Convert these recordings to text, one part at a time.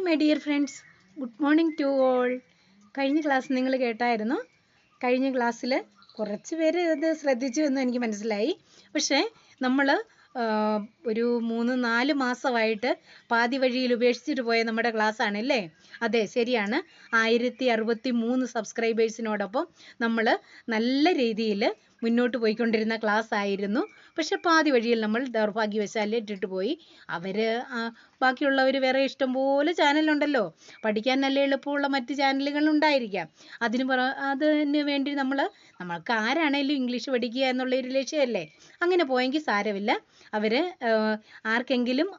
My dear friends, good morning to all. കഴിഞ്ഞ class നിങ്ങൾ കേട്ടായിരുന്നു. കഴിഞ്ഞ ക്ലാസ്സിൽ കുറച്ച് പേര് ഇത് ശ്രദ്ധിച്ചു എന്ന് എനിക്ക് മനസ്സിലായി. പക്ഷേ നമ്മൾ ഒരു 3-4 മാസമായിട്ട് പാതി വഴിയിൽ ഉപേക്ഷിച്ചിട്ട് പോയ നമ്മുടെ ക്ലാസ്സാണല്ലേ? അതെ, ശരിയാണ്. 1063 സബ്സ്ക്രൈബേഴ്സിനോടൊപ്പം നമ്മൾ നല്ല രീതിയിൽ മുന്നോട്ട് പോയിക്കൊണ്ടിരുന്ന ക്ലാസ് ആയിരുന്നു. പക്ഷെ പാതി വഴിയിൽ നമ്മൾ ദൗർഭാഗ്യവശാൽ ഇട്ടിട്ട് പോയി. ബാക്കിയുള്ളവർ വേറെ ഇഷ്ടംപോലെ ചാനലുണ്ടല്ലോ, പഠിക്കാൻ നല്ല എളുപ്പമുള്ള മറ്റ് ചാനലുകൾ ഉണ്ടായിരിക്കാം. അതിന് വേണ്ടി നമ്മൾക്ക് ആരാണേലും ഇംഗ്ലീഷ് പഠിക്കുക എന്നുള്ളൊരു ലക്ഷ്യമല്ലേ. അങ്ങനെ പോയെങ്കിൽ സാരമില്ല. ആർക്കെങ്കിലും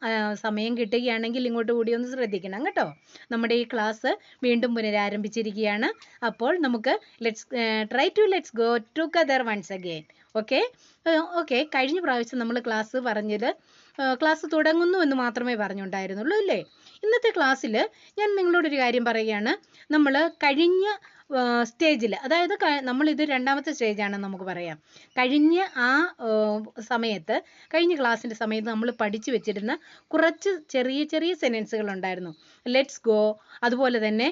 സമയം കിട്ടുകയാണെങ്കിൽ ഇങ്ങോട്ട് കൂടി ഒന്ന് ശ്രദ്ധിക്കണം കേട്ടോ. നമ്മുടെ ഈ ക്ലാസ് വീണ്ടും പുനരാരംഭിച്ചിരിക്കുകയാണ്. അപ്പോൾ നമുക്ക് let's go together once again. Okay. കഴിഞ്ഞ പ്രാവശ്യം നമ്മൾ ക്ലാസ് തുടങ്ങുന്നു എന്ന് മാത്രമേ പറഞ്ഞുണ്ടായിരുന്നുള്ളൂ അല്ലേ? ഇന്നത്തെ ക്ലാസ്സിൽ ഞാൻ നിങ്ങളോടൊരു കാര്യം പറയുകയാണ്. നമ്മൾ കഴിഞ്ഞ സ്റ്റേജിൽ, അതായത് നമ്മളിത് 2ാമത്തെ സ്റ്റേജാണെന്ന് നമുക്ക് പറയാം. കഴിഞ്ഞ ക്ലാസ്സിൻ്റെ സമയത്ത് നമ്മൾ പഠിച്ചു വെച്ചിരുന്ന കുറച്ച് ചെറിയ ചെറിയ സെൻറ്റൻസുകൾ ഉണ്ടായിരുന്നു. ലെറ്റ്സ് ഗോ, അതുപോലെ തന്നെ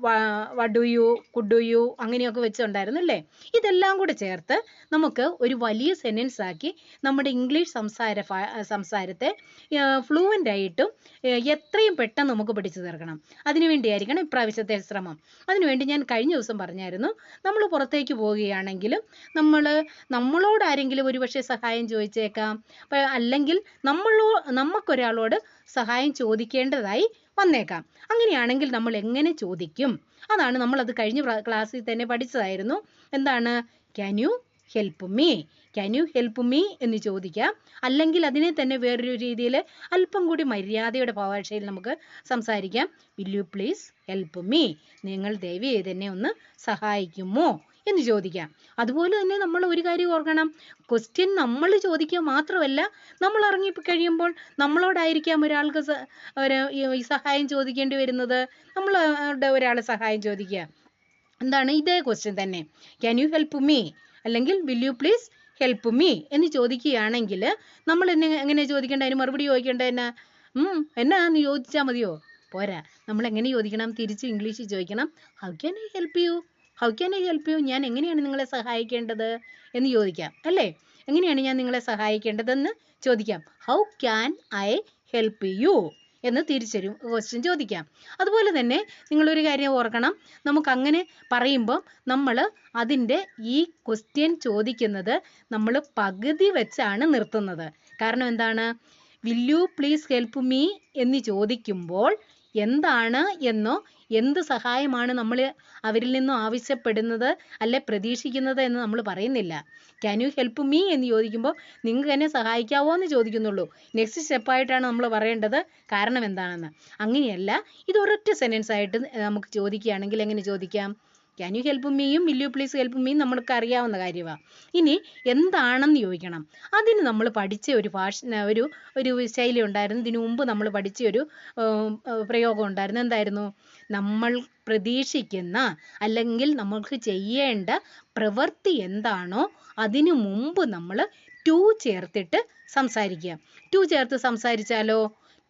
what do you, could do you, അങ്ങനെയൊക്കെ വെച്ചുണ്ടായിരുന്നു അല്ലേ? ഇതെല്ലാം കൂടെ ചേർത്ത് നമുക്ക് ഒരു വലിയ സെൻറ്റൻസ് ആക്കി നമ്മുടെ ഇംഗ്ലീഷ് സംസാരത്തെ ഫ്ലൂവൻ്റ് ആയിട്ടും എത്രയും പെട്ടെന്ന് നമുക്ക് പഠിച്ചു തീർക്കണം. അതിനുവേണ്ടിയായിരിക്കണം ഇപ്രാവശ്യത്തെ ശ്രമം. അതിനുവേണ്ടി ഞാൻ കഴിഞ്ഞ ദിവസം പറഞ്ഞായിരുന്നു, നമ്മൾ പുറത്തേക്ക് പോവുകയാണെങ്കിലും നമ്മളോട് ആരെങ്കിലും ഒരുപക്ഷെ സഹായം ചോദിച്ചേക്കാം, അല്ലെങ്കിൽ നമുക്കൊരാളോട് സഹായം ചോദിക്കേണ്ടതായി വന്നേക്കാം. അങ്ങനെയാണെങ്കിൽ നമ്മൾ എങ്ങനെ ചോദിക്കും? അതാണ് നമ്മളത് കഴിഞ്ഞ ക്ലാസ്സിൽ തന്നെ പഠിച്ചതായിരുന്നു. എന്താണ്? ക്യാൻ യു ഹെൽപ്പ് മീ എന്ന് ചോദിക്കാം. അല്ലെങ്കിൽ അതിനെ തന്നെ വേറൊരു രീതിയിൽ അല്പം കൂടി മര്യാദയുടെ ഭാഷയിൽ നമുക്ക് സംസാരിക്കാം. Will you please help me, നിങ്ങൾ ദയവ് ചെയ്ത് എന്നെ ഒന്ന് സഹായിക്കുമോ എന്ന് ചോദിക്കാം. അതുപോലെ തന്നെ നമ്മൾ ഒരു കാര്യം ഓർക്കണം, ക്വസ്റ്റ്യൻ നമ്മൾ ചോദിക്കുക മാത്രമല്ല, നമ്മൾ ഇറങ്ങിക്കഴിയുമ്പോൾ നമ്മളോടായിരിക്കാം ഒരാൾക്ക് സഹായം ചോദിക്കേണ്ടി വരുന്നത്. നമ്മളുടെ ഒരാളെ സഹായം ചോദിക്കുക. എന്താണ്? ഇതേ ക്വസ്റ്റ്യൻ തന്നെ, ക്യാൻ യു ഹെൽപ്പ് മീ അല്ലെങ്കിൽ will you please help me എന്ന് ചോദിക്കുകയാണെങ്കിൽ നമ്മൾ എങ്ങനെ ചോദിക്കേണ്ട? അതിന് മറുപടി ചോദിക്കേണ്ട എന്നാന്ന് ചോദിച്ചാൽ മതിയോ? പോരാ. നമ്മൾ എങ്ങനെ ചോദിക്കണം? തിരിച്ച് ഇംഗ്ലീഷിൽ ചോദിക്കണം. How can I help you, ഞാൻ എങ്ങനെയാണ് നിങ്ങളെ സഹായിക്കേണ്ടത് എന്ന് ചോദിക്കാം അല്ലേ? എങ്ങനെയാണ് ഞാൻ നിങ്ങളെ സഹായിക്കേണ്ടതെന്ന് ചോദിക്കാം. How can I help you എന്ന് തിരിച്ചൊരു ക്വസ്റ്റ്യൻ ചോദിക്കാം. അതുപോലെ തന്നെ നിങ്ങളൊരു കാര്യം ഓർക്കണം, നമുക്കങ്ങനെ പറയുമ്പോൾ നമ്മൾ അതിൻ്റെ ഈ ക്വസ്റ്റ്യൻ ചോദിക്കുന്നത് നമ്മൾ പകുതി വെച്ചാണ് നിർത്തുന്നത്. കാരണം എന്താണ്? Will you please help me എന്ന് ചോദിക്കുമ്പോൾ എന്താണ് എന്നോ എന്ത് സഹായമാണ് നമ്മൾ അവരിൽ നിന്നും ആവശ്യപ്പെടുന്നത് അല്ലെ പ്രതീക്ഷിക്കുന്നത് എന്ന് നമ്മൾ പറയുന്നില്ല. ക്യാൻ യു ഹെൽപ്പ് മീ എന്ന് ചോദിക്കുമ്പോൾ നിങ്ങൾക്ക് എന്നെ സഹായിക്കാവോ എന്ന് ചോദിക്കുന്നുള്ളൂ. നെക്സ്റ്റ് സ്റ്റെപ്പായിട്ടാണ് നമ്മൾ പറയേണ്ടത് കാരണം എന്താണെന്ന്. അങ്ങനെയല്ല, ഇത് ഒരൊറ്റ സെൻറ്റൻസ് ആയിട്ട് നമുക്ക് ചോദിക്കുകയാണെങ്കിൽ എങ്ങനെ ചോദിക്കാം? ക്യാൻ യു ഹെൽപ്പ് മീയും വിൽ യു പ്ലീസ് ഹെൽപ്പ് മീയും നമ്മൾക്ക് അറിയാവുന്ന കാര്യമാണ്. ഇനി എന്താണെന്ന് ചോദിക്കണം. അതിന് നമ്മൾ പഠിച്ച ഒരു ശൈലി ഉണ്ടായിരുന്നു. ഇതിനു മുമ്പ് നമ്മൾ പഠിച്ച ഒരു പ്രയോഗം ഉണ്ടായിരുന്നു. എന്തായിരുന്നു? നമ്മൾ പ്രതീക്ഷിക്കുന്ന അല്ലെങ്കിൽ നമ്മൾക്ക് ചെയ്യേണ്ട പ്രവൃത്തി എന്താണോ അതിനു മുമ്പ് നമ്മൾ ടു ചേർത്തിട്ട് സംസാരിക്കുക. ടു ചേർത്ത് സംസാരിച്ചാലോ?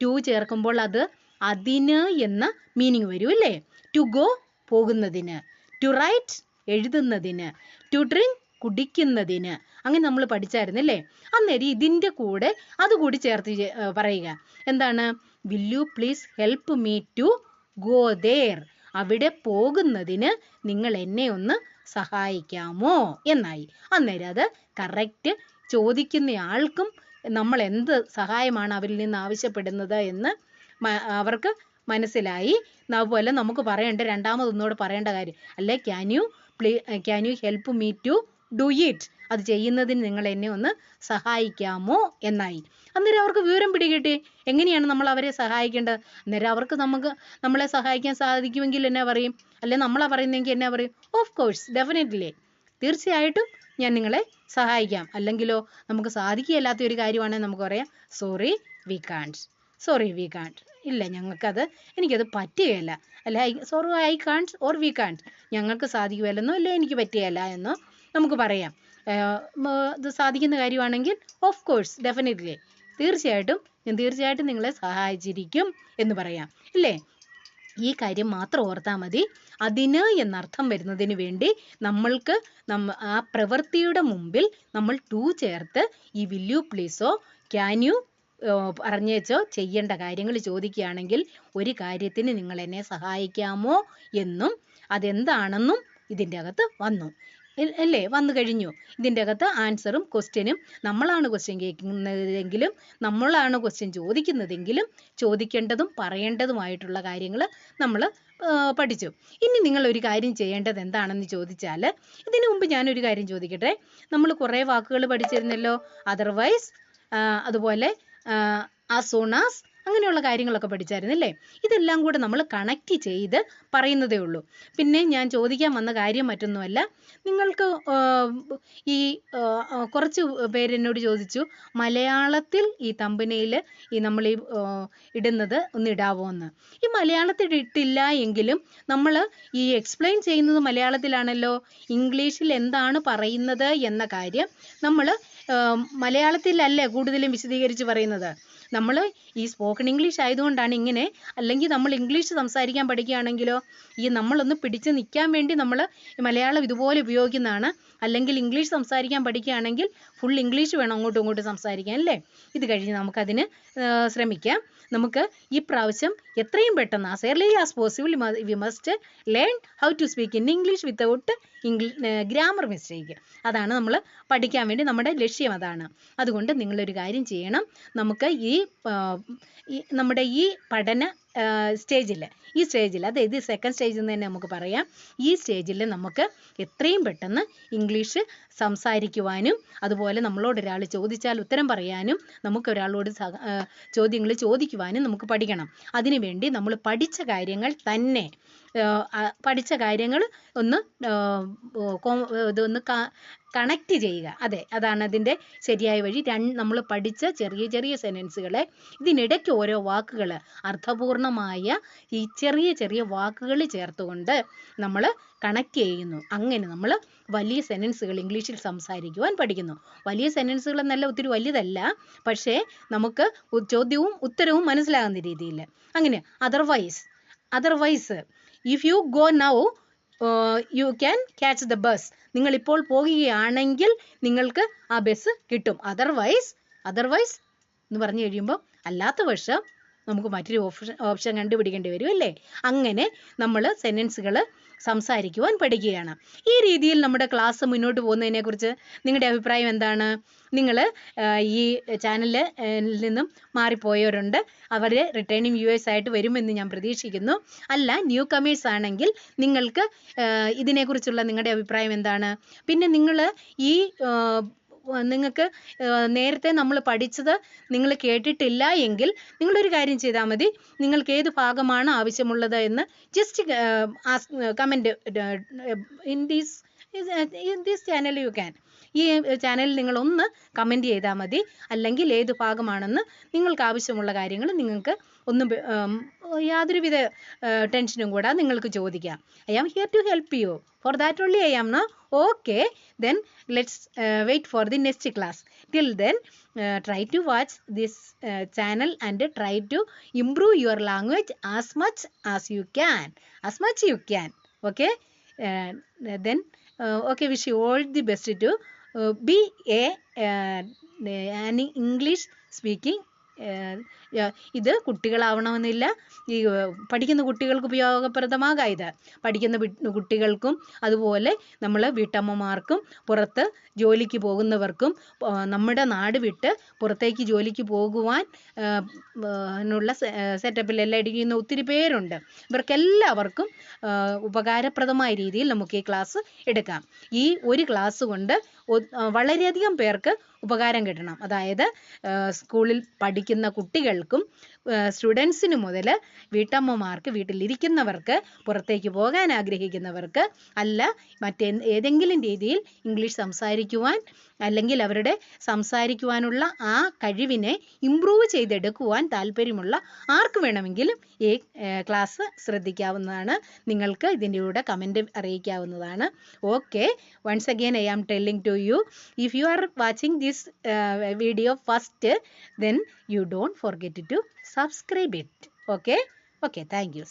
ടു ചേർക്കുമ്പോൾ അത് അതിന് എന്ന മീനിങ് വരും അല്ലേ? ടു ഗോ, പോകുന്നതിന്. ടു റൈറ്റ്, എഴുതുന്നതിന്. ടു ഡ്രിങ്ക്, കുടിക്കുന്നതിന്. അങ്ങനെ നമ്മൾ പഠിച്ചായിരുന്നല്ലേ? അന്നേരം ഇതിൻ്റെ കൂടെ അതുകൂടി ചേർത്ത് പറയുക. എന്താണ്? Will you please help me to go there, അവിടെ പോകുന്നതിന് നിങ്ങൾ എന്നെ ഒന്ന് സഹായിക്കാമോ എന്നായി. അന്നേരം അത് കറക്റ്റ് ചോദിക്കുന്നയാൾക്കും നമ്മൾ എന്ത് സഹായമാണ് അവരിൽ നിന്ന് ആവശ്യപ്പെടുന്നത് എന്ന് അവർക്ക് മനസ്സിലായി. അതുപോലെ നമുക്ക് രണ്ടാമതൊന്നുകൂടെ പറയേണ്ട കാര്യം അല്ലേ, can you help me to do it, അത് ചെയ്യുന്നതിന് നിങ്ങൾ എന്നെ ഒന്ന് സഹായിക്കാമോ എന്നായി. അന്നേരം അവർക്ക് വിവരം പിടികിട്ടി എങ്ങനെയാണ് നമ്മൾ അവരെ സഹായിക്കേണ്ടത്. അന്നേരം അവർക്ക് നമ്മളെ സഹായിക്കാൻ സാധിക്കുമെങ്കിൽ എന്നാ പറയും? അല്ലെ നമ്മളാ പറയുന്നെങ്കിൽ എന്നാ പറയും? ഓഫ് കോഴ്സ്, ഡെഫിനറ്റ്ലി, തീർച്ചയായിട്ടും ഞാൻ നിങ്ങളെ സഹായിക്കാം. അല്ലെങ്കിലോ നമുക്ക് സാധിക്കുകയില്ലാത്ത ഒരു കാര്യമാണെങ്കിൽ നമുക്ക് പറയാം സോറി വി കാൺട്ട്, ഇല്ല എനിക്കത് പറ്റുകയില്ല, അല്ല sorry I can't or we can't, ഞങ്ങൾക്ക് സാധിക്കുകയില്ലെന്നോ അല്ലെ എനിക്ക് പറ്റുകയില്ല എന്നോ നമുക്ക് പറയാം. ഇത് സാധിക്കുന്ന കാര്യമാണെങ്കിൽ ഓഫ് കോഴ്സ്, ഡെഫിനറ്റ്ലി, ഞാൻ തീർച്ചയായിട്ടും നിങ്ങളെ സഹായിച്ചിരിക്കും എന്ന് പറയാം ഇല്ലേ? ഈ കാര്യം മാത്രം ഓർത്താൽ മതി. അതിന് എന്നർത്ഥം വരുന്നതിന് വേണ്ടി നമ്മൾക്ക് ആ പ്രവൃത്തിയുടെ മുമ്പിൽ നമ്മൾ ടു ചേർത്ത് ഈ വിൽ യു പ്ലീസോ ക്യാൻ യു പറഞ്ഞേച്ചോ ചെയ്യേണ്ട കാര്യങ്ങൾ ചോദിക്കുകയാണെങ്കിൽ ഒരു കാര്യത്തിന് നിങ്ങൾ എന്നെ സഹായിക്കാമോ എന്നും അതെന്താണെന്നും ഇതിൻ്റെ അകത്ത് വന്നു അല്ലേ? വന്നു കഴിഞ്ഞു. ഇതിൻ്റെ അകത്ത് ആൻസറും ക്വസ്റ്റ്യനും നമ്മളാണ് ക്വസ്റ്റ്യൻ കേൾക്കുന്നതെങ്കിലും നമ്മളാണ് ക്വസ്റ്റ്യൻ ചോദിക്കുന്നതെങ്കിലും ചോദിക്കേണ്ടതും പറയേണ്ടതുമായിട്ടുള്ള കാര്യങ്ങൾ നമ്മൾ പഠിച്ചു. ഇനി നിങ്ങൾ ഒരു കാര്യം ചെയ്യേണ്ടത് എന്താണെന്ന് ചോദിച്ചാൽ, ഇതിനു മുമ്പ് ഞാനൊരു കാര്യം ചോദിക്കട്ടെ. നമ്മൾ കുറേ വാക്കുകൾ പഠിച്ചിരുന്നല്ലോ. അതർവൈസ്, അതുപോലെ as soon as, അങ്ങനെയുള്ള കാര്യങ്ങളൊക്കെ പഠിച്ചായിരുന്നല്ലേ? ഇതെല്ലാം കൂടെ നമ്മൾ കണക്റ്റ് ചെയ്ത് പറയുന്നതേ ഉള്ളൂ. പിന്നെ ഞാൻ ചോദിക്കാൻ വന്ന കാര്യം മറ്റൊന്നുമല്ല. നിങ്ങൾക്ക് ഈ കുറച്ച് പേര് എന്നോട് ചോദിച്ചു, മലയാളത്തിൽ ഈ തമ്പനയിൽ ഈ നമ്മൾ ഈ ഇടുന്നത് ഒന്ന് ഇടാവോ എന്ന്. ഈ മലയാളത്തിൽ ഇട്ടില്ല എങ്കിലും നമ്മൾ ഈ എക്സ്പ്ലെയിൻ ചെയ്യുന്നത് മലയാളത്തിലാണല്ലോ. ഇംഗ്ലീഷിൽ എന്താണ് പറയുന്നത് എന്ന കാര്യം നമ്മൾ മലയാളത്തിലല്ലേ കൂടുതലും വിശദീകരിച്ച് പറയുന്നത്. നമ്മൾ ഈ സ്പോക്കൺ ഇംഗ്ലീഷ് ആയതുകൊണ്ടാണ് ഇങ്ങനെ. അല്ലെങ്കിൽ നമ്മൾ ഇംഗ്ലീഷ് സംസാരിക്കാൻ പഠിക്കുകയാണെങ്കിലോ ഈ നമ്മളൊന്ന് പിടിച്ച് നിൽക്കാൻ വേണ്ടി നമ്മൾ മലയാളം ഇതുപോലെ ഉപയോഗിക്കുന്നതാണ്. അല്ലെങ്കിൽ ഇംഗ്ലീഷ് സംസാരിക്കാൻ പഠിക്കുകയാണെങ്കിൽ ഫുൾ ഇംഗ്ലീഷ് വേണം അങ്ങോട്ടും ഇങ്ങോട്ടും സംസാരിക്കാൻ അല്ലേ? ഇത് കഴിഞ്ഞ് നമുക്കതിന് ശ്രമിക്കാം. നമുക്ക് ഈ പ്രാവശ്യം എത്രയും പെട്ടെന്ന് as early as possible we must learn how to speak in English without grammar mistake. അതാണ് നമ്മൾ പഠിക്കാൻ വേണ്ടി നമ്മുടെ ലക്ഷ്യം അതാണ്. അതുകൊണ്ട് നിങ്ങളൊരു കാര്യം ചെയ്യണം. നമുക്ക് നമ്മുടെ ഈ പഠന സ്റ്റേജിൽ അതായത് സെക്കൻഡ് സ്റ്റേജിൽ നിന്ന് തന്നെ നമുക്ക് പറയാം. ഈ സ്റ്റേജിൽ നമുക്ക് എത്രയും പെട്ടെന്ന് ഇംഗ്ലീഷ് സംസാരിക്കുവാനും അതുപോലെ നമ്മളോട് ഒരാൾ ചോദിച്ചാൽ ഉത്തരം പറയാനും നമുക്കൊരാളോട് ചോദ്യങ്ങൾ ചോദിക്കുവാനും നമുക്ക് പഠിക്കണം. അതിനുവേണ്ടി നമ്മൾ പഠിച്ച കാര്യങ്ങൾ ഇതൊന്ന് കണക്റ്റ് ചെയ്യുക. അതാണ് അതിൻ്റെ ശരിയായ വഴി. നമ്മൾ പഠിച്ച ചെറിയ ചെറിയ സെൻറ്റൻസുകളെ ഇതിനിടയ്ക്ക് ഓരോ വാക്കുകൾ അർത്ഥപൂർണമായ ഈ ചെറിയ ചെറിയ വാക്കുകൾ ചേർത്തുകൊണ്ട് നമ്മൾ കണക്റ്റ് ചെയ്യുന്നു. അങ്ങനെ നമ്മൾ വലിയ സെൻറ്റൻസുകൾ ഇംഗ്ലീഷിൽ സംസാരിക്കുവാൻ പഠിക്കുന്നു. വലിയ സെൻറ്റൻസുകൾ എന്നല്ല, ഒത്തിരി വലുതല്ല, പക്ഷേ നമുക്ക് ചോദ്യവും ഉത്തരവും മനസ്സിലാകുന്ന രീതിയിൽ. അങ്ങനെ otherwise if you go now you can catch the bus. നിങ്ങളിപ്പോൾ പോകുകയാണെങ്കിൽ നിങ്ങൾക്ക് ആ ബസ് കിട്ടും. അതർവൈസ് എന്ന് പറഞ്ഞു കഴിയുമ്പോൾ അല്ലാത്ത പക്ഷം നമുക്ക് മറ്റൊരു ഓപ്ഷൻ കണ്ടുപിടിക്കേണ്ടി വരും അല്ലേ? അങ്ങനെ നമ്മൾ സെൻറ്റൻസുകൾ സംസാരിക്കുവാൻ പഠിക്കുകയാണ്. ഈ രീതിയിൽ നമ്മുടെ ക്ലാസ് മുന്നോട്ട് പോകുന്നതിനെക്കുറിച്ച് നിങ്ങളുടെ അഭിപ്രായം എന്താണ്? നിങ്ങൾ ഈ ചാനലിൽ നിന്നും മാറിപ്പോയവരുണ്ട്, അവർ റിട്ടേണിംഗ് വ്യൂവേഴ്സ് ആയിട്ട് വരുമെന്ന് ഞാൻ പ്രതീക്ഷിക്കുന്നു. അല്ല, ന്യൂ കമേഴ്സ് ആണെങ്കിൽ നിങ്ങൾക്ക് ഇതിനെക്കുറിച്ചുള്ള നിങ്ങളുടെ അഭിപ്രായം എന്താണ്? പിന്നെ നിങ്ങൾക്ക് നേരത്തെ നമ്മൾ പഠിച്ചത് നിങ്ങൾ കേട്ടിട്ടില്ല എങ്കിൽ നിങ്ങളൊരു കാര്യം ചെയ്താൽ മതി. നിങ്ങൾക്ക് ഏത് ഭാഗമാണ് ആവശ്യമുള്ളത് എന്ന് just comment in this channel you can. ഈ ചാനലിൽ നിങ്ങളൊന്ന് കമൻറ്റ് ചെയ്താൽ മതി. അല്ലെങ്കിൽ ഏത് ഭാഗമാണെന്ന് നിങ്ങൾക്ക് ആവശ്യമുള്ള കാര്യങ്ങൾ നിങ്ങൾക്ക് ഒന്നും യാതൊരുവിധ ടെൻഷനും കൂടാതെ നിങ്ങൾക്ക് ചോദിക്കാം. I am here to help you. For that only I am no. Okay, then let's wait for the next class. Till then, try to watch this channel and try to improve your language as much you can. Okay, then okay, wish you all the best to be an English speaking. ഇത് കുട്ടികളാവണമെന്നില്ല, ഈ പഠിക്കുന്ന കുട്ടികൾക്ക് ഉപയോഗപ്രദമാകാം. ഇത് പഠിക്കുന്ന കുട്ടികൾക്കും അതുപോലെ നമ്മൾ വീട്ടമ്മമാർക്കും പുറത്ത് ജോലിക്ക് പോകുന്നവർക്കും നമ്മുടെ നാട് വിട്ട് പുറത്തേക്ക് ജോലിക്ക് പോകുവാൻ നുള്ള സെറ്റപ്പിലെല്ലാം ഇരിക്കുന്ന ഒത്തിരി പേരുണ്ട്. ഇവർക്കെല്ലാവർക്കും ഉപകാരപ്രദമായ രീതിയിൽ നമുക്ക് ഈ ക്ലാസ് എടുക്കാം. ഈ ഒരു ക്ലാസ് കൊണ്ട് വളരെയധികം പേർക്ക് ഉപകാരം കിട്ടണം. അതായത് സ്കൂളിൽ പഠിക്കുന്ന കുട്ടികൾക്കും സ്റ്റുഡൻസിന് മുതൽ വീട്ടമ്മമാർക്ക്, വീട്ടിലിരിക്കുന്നവർക്ക്, പുറത്തേക്ക് പോകാൻ ആഗ്രഹിക്കുന്നവർക്ക്, അല്ല ഏതെങ്കിലും രീതിയിൽ ഇംഗ്ലീഷ് സംസാരിക്കുവാൻ അല്ലെങ്കിൽ അവരുടെ സംസാരിക്കുവാനുള്ള ആ കഴിവിനെ ഇംപ്രൂവ് ചെയ്തെടുക്കുവാൻ താല്പര്യമുള്ള ആർക്ക് വേണമെങ്കിലും ഈ ക്ലാസ് ശ്രദ്ധിക്കാവുന്നതാണ്. നിങ്ങൾക്ക് ഇതിൻ്റെ കമൻറ്റ് അറിയിക്കാവുന്നതാണ്. Okay, once again I am telling to you, if you are watching this video first, then you don't forget to subscribe it. Okay, thank you.